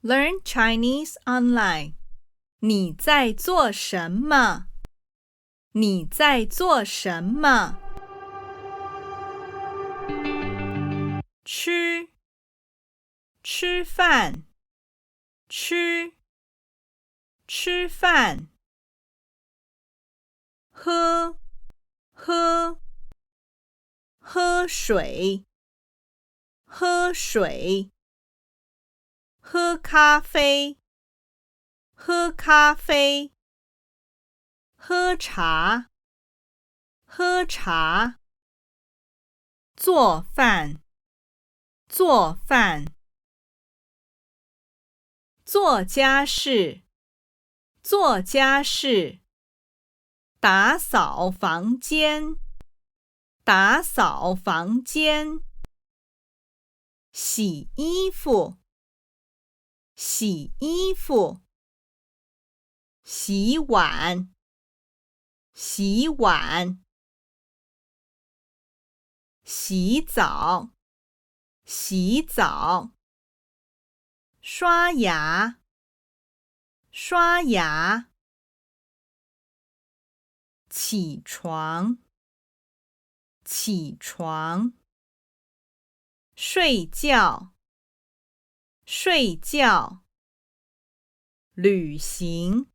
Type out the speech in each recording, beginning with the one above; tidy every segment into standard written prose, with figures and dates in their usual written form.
Learn Chinese online. 你在做什么？你在做什么？吃饭，吃饭。喝水，喝咖啡，喝茶，做饭，做家事，打扫房间，洗衣服，洗碗，洗澡，刷牙，起床，睡觉，旅行，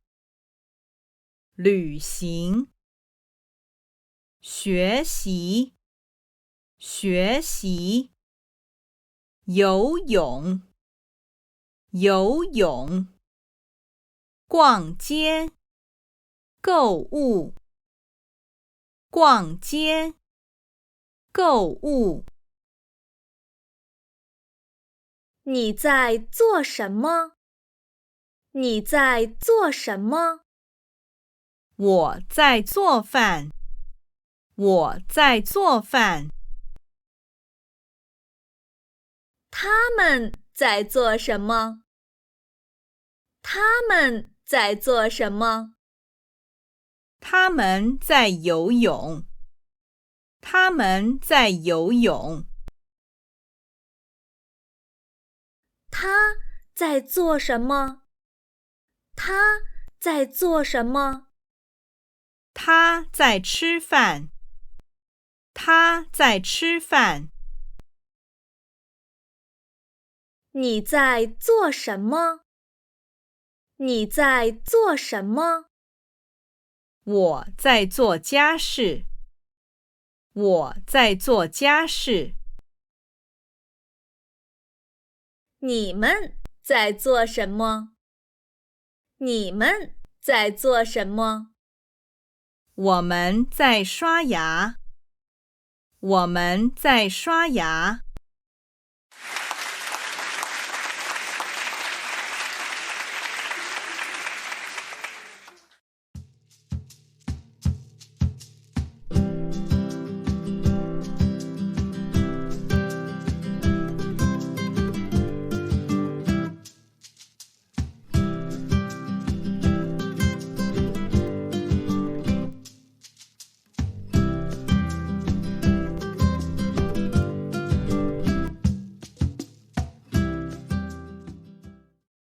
学习，游泳，逛街，购物，你在做什么？你在做什么？我在做饭，他们在做什么？他们在做什么？他们在游泳，他在做什么？他在做什么？他在吃饭，你在做什么？你在做什么？我在做家事，你们在做什么？你们在做什么？我们在刷牙，